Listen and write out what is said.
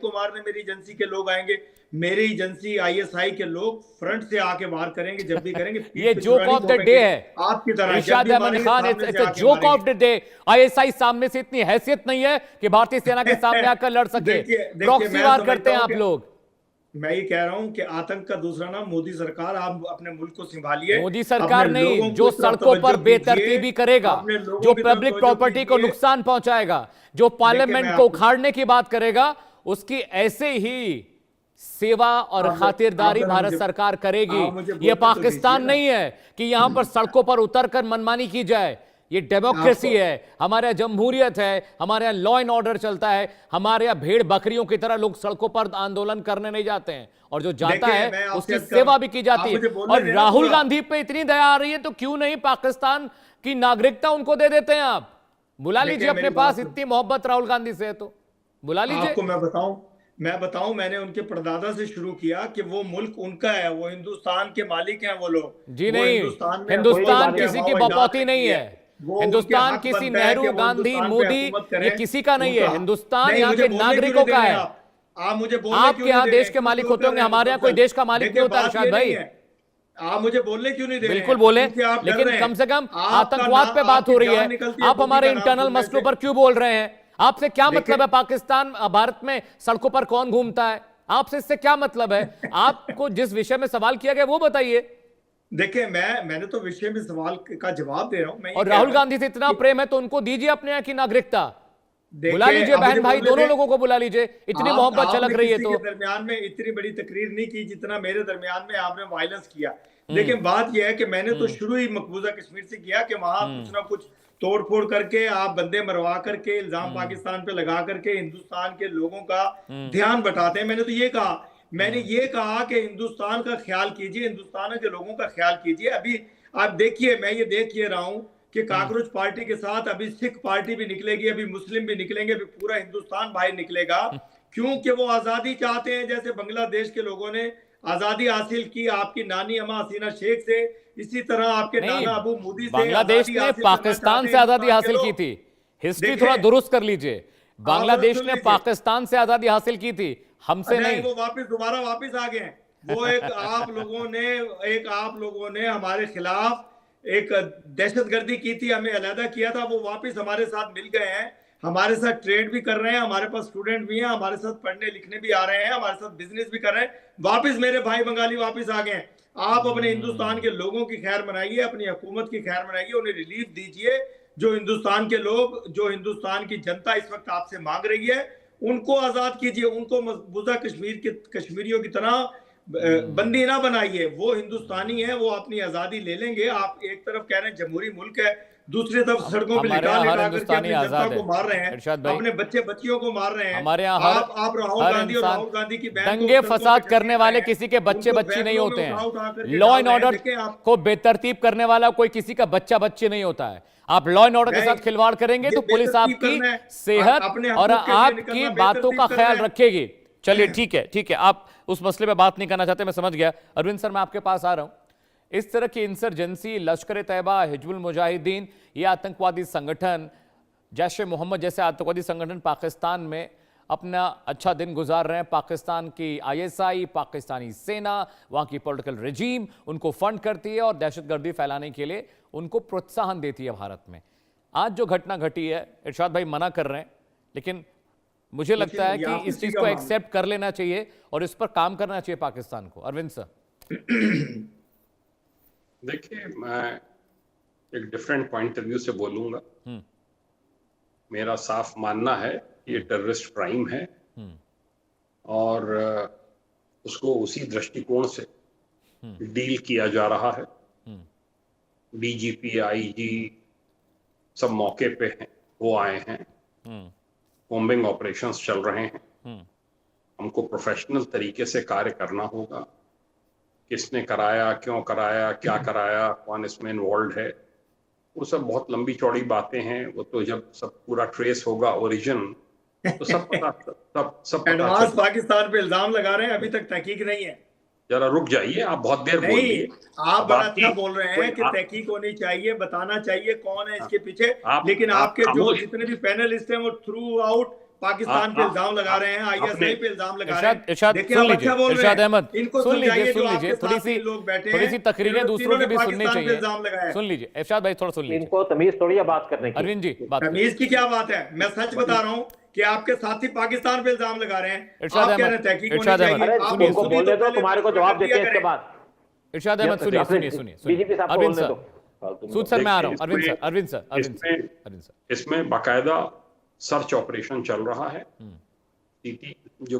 को मारने मेरी एजेंसी के लोग आएंगे, मेरी एजेंसी आईएसआई के लोग फ्रंट से आके वार करेंगे, जब भी करेंगे ये जोक ऑफ द डे है आपकी तरह। Irshad Ahmed Khan, it's joke of the day. ISI सामने से इतनी हैसियत नहीं है कि भारतीय सेना के सामने आकर लड़ सके। प्रॉक्सी वार करते हैं आप लोग। मैं ये कह रहा हूं कि आतंक का दूसरा नाम मोदी सरकार। आप अपने मुल्क को संभालिए। मोदी सरकार नहीं, जो सड़कों पर बेतरतीबी करेगा, जो पब्लिक प्रॉपर्टी को नुकसान पहुंचाएगा, जो पार्लियामेंट को उखाड़ने की बात करेगा, उसकी ऐसे ही सेवा और खातिरदारी भारत सरकार करेगी। यह पाकिस्तान नहीं है कि यहां पर सड़कों पर उतरकर मनमानी की जाए। ये डेमोक्रेसी है, हमारे यहाँ जमहूरियत है, हमारे यहाँ लॉ एंड ऑर्डर चलता है। हमारे यहाँ भेड़ बकरियों की तरह लोग सड़कों पर आंदोलन करने नहीं जाते हैं, और जो जाता है उसकी सेवा भी की जाती है। और राहुल गांधी पे इतनी दया आ रही है तो क्यों नहीं पाकिस्तान की नागरिकता उनको दे देते हैं? आप बुला लीजिए अपने पास, इतनी मोहब्बत राहुल गांधी से है तो बुला लीजिए। आपको मैं बताऊं, मैंने उनके परदादा से शुरू किया कि वो मुल्क उनका है, वो हिंदुस्तान के मालिक हैं वो लोग। जी नहीं, हिंदुस्तान किसी की बपौती नहीं है। हिंदुस्तान किसी नेहरू, गांधी, मोदी, ये किसी का नहीं है। हिंदुस्तान यहाँ के नागरिकों का है। आप मुझे आपके यहाँ देश के मालिक होते होंगे, हमारे यहाँ कोई देश का मालिक नहीं होता इरशाद भाई। आप मुझे बोलने क्यों नहीं दे रहे? बिल्कुल बोले, लेकिन कम से कम आतंकवाद पे बात हो रही है। आप हमारे इंटरनल मसलों पर क्यों बोल रहे हैं? आपसे क्या मतलब है पाकिस्तान भारत में सड़कों पर कौन घूमता है? आपसे इससे क्या मतलब है? आपको जिस विषय में सवाल किया गया वो बताइए। देखिए, मैंने तो विषय में सवाल का जवाब दे रहा हूं। और राहुल गांधी से इतना प्रेम है तो उनको दीजिए अपने यहाँ की नागरिकता। बुला लीजिए बहन भाई, दोनों लोगों को बुला लीजिए। इतनी मोहब्बत छलक रही है तो। दरमियान में इतनी बड़ी तकरीर नहीं की जितना मेरे दरमियान में आपने वायलेंस किया। लेकिन बात यह है कि मैंने तो शुरू ही मकबूजा कश्मीर से किया कि वहां कुछ ना कुछ तोड़ फोड़ करके, आप बंदे मरवा करके, इल्जाम पाकिस्तान पे लगा करके हिंदुस्तान के लोगों का ध्यान बटाते हैं। मैंने तो ये कहा, मैंने ये कहा कि हिंदुस्तान का ख्याल कीजिए, हिंदुस्तान के लोगों का ख्याल कीजिए। अभी आप देखिए, मैं ये देख ये रहा हूं कि काकरोच पार्टी के साथ अभी सिख पार्टी भी निकलेगी, अभी मुस्लिम भी निकलेंगे, अभी पूरा हिंदुस्तान बाहर निकलेगा। क्योंकि वो आजादी चाहते हैं, जैसे बांग्लादेश के लोगों ने आजादी हासिल की आपकी नानी अम्मा हसीना शेख से, इसी तरह आपके नाना अबू मोदी से। बांग्लादेश ने पाकिस्तान से आजादी हासिल की थी। हिस्ट्री थोड़ा दुरुस्त कर लीजिए। बांग्लादेश ने पाकिस्तान से आजादी हासिल की थी, हमसे नहीं। वो दोबारा वापस आ गए। वो एक आप लोगों ने हमारे खिलाफ एक दहशतगर्दी की थी, हमें अलहदा किया था। वो वापस हमारे साथ मिल गए हैं, हमारे साथ ट्रेड भी कर रहे हैं, हमारे पास स्टूडेंट भी हैं, हमारे साथ पढ़ने लिखने भी आ रहे हैं, हमारे साथ बिजनेस भी कर रहे हैं। वापस मेरे भाई बंगाली वापस आ गए हैं। आप अपने हिंदुस्तान के लोगों की खैर मनाइए, अपनी हुकूमत की खैर मनाइए, उन्हें रिलीफ दीजिए। जो हिंदुस्तान के लोग, जो हिंदुस्तान की जनता इस वक्त आपसे मांग रही है, उनको आजाद कीजिए। उनको मकबूजा कश्मीर के कश्मीरियों की तरह बंदी ना बनाइए। वो हिंदुस्तानी है, वो अपनी आजादी ले लेंगे। आप एक तरफ कह रहे हैं जमहूरी मुल्क है, दूसरी तरफ सड़कों पे लिटा करके अपनी जनता को मार रहे हैं, अपने बच्चे बच्चियों को मार रहे हैं। हमारे यहाँ आप राहुल गांधी की दंगे फसाद करने वाले किसी के बच्चे बच्ची नहीं होते हैं। लॉ एंड ऑर्डर को बेतरतीब करने वाला कोई किसी का बच्चा बच्ची नहीं होता है। आप लॉ एंड ऑर्डर के साथ खिलवाड़ करेंगे तो पुलिस आपकी सेहत और आपकी बातों का ख्याल रखेगी। चलिए ठीक है, आप उस मसले पे बात नहीं करना चाहते, मैं समझ गया। अरविंद सर, मैं आपके पास आ रहा हूं। इस तरह की इंसर्जेंसी, लश्कर तैयबा, हिजबुल मुजाहिदीन, ये आतंकवादी संगठन, जैश ए मोहम्मद जैसे आतंकवादी संगठन पाकिस्तान में अपना अच्छा दिन गुजार रहे हैं। पाकिस्तान की आईएसआई, पाकिस्तानी सेना, वहाँ की पॉलिटिकल रेजीम उनको फंड करती है और दहशतगर्दी फैलाने के लिए उनको प्रोत्साहन देती है भारत में। आज जो घटना घटी है, इरशाद भाई मना कर रहे हैं, लेकिन मुझे लगता है कि इस चीज को एक्सेप्ट कर लेना चाहिए और इस पर काम करना चाहिए पाकिस्तान को। अरविंद सर, देखिए, मैं एक डिफरेंट पॉइंट ऑफ व्यू से बोलूंगा। मेरा साफ मानना है ये टेररिस्ट क्राइम है और उसको उसी दृष्टिकोण से डील किया जा रहा है। डीजीपी, आईजी सब मौके पे हैं, वो आए हैं, बॉम्बिंग ऑपरेशंस चल रहे हैं। हमको प्रोफेशनल तरीके से कार्य करना होगा। किसने कराया, क्यों कराया, क्या कराया, कौन इसमें इन्वॉल्व है, वो सब बहुत लंबी चौड़ी बातें हैं। वो तो जब सब पूरा ट्रेस होगा ओरिजिन तो सब पता एडवांस पाकिस्तान पे इल्जाम लगा रहे हैं, अभी तक तहकीक नहीं है। जरा रुक जाइए, आप बहुत देर बोल रही आप बड़ा अच्छा बोल रहे हैं कि तहकीक होनी चाहिए, बताना चाहिए कौन है इसके पीछे, लेकिन आपके जो जितने भी पैनलिस्ट हैं वो थ्रू आउट पाकिस्तान पे इल्जाम लगा रहे हैं, आईएसआई पे इल्जाम लगा रहे हैं। इरशाद देखिए, सुन आप लीजिए, अच्छा बोल रहे इरशाद हैं, अहमद इनको सुन लीजिए, समझाइए, सुन जो लीजिए, आपके साथ ही लोग बैठे थोड़ी हैं, सी तकरीरें दूसरों की इन्होंने भी सुननी पाकिस्तान पे चाहिए। इल्जाम लगाया है। सुन लीजिए इरशाद भाई, थोड़ा सुन लीजिए। इनको तमीज थोड़ी है बात करने की। अरविंद जी बात करें। तमीज की क्या बात है, मैं सच बता रहा हूँ कि आपके साथी पाकिस्तान पे इल्जाम लगा रहे हैं। इरशाद आप कह रहे हैं अहमद, तहकीक होनी इरशाद अहमद, चाहिए। अरे आप सुनिए, उनको खुद ही बोलने तो दो, पहले तुम्हारे को फैसला जवाब कर देते दिया हैं इसके करें। बाद। इरशाद अहमद सुनिए सुनिए सुनिए बीजेपी साहब को अरविंद बोलने सर, दो। सूद सर मैं आ रहा हूँ। देखिए, अरविंद सर, इसमें- अरविंद सर, अरविंद सर, इसमें अरविंद सर। इसमें बाकायदा सर्च ऑपरेशन चल रहा है। सीटी जो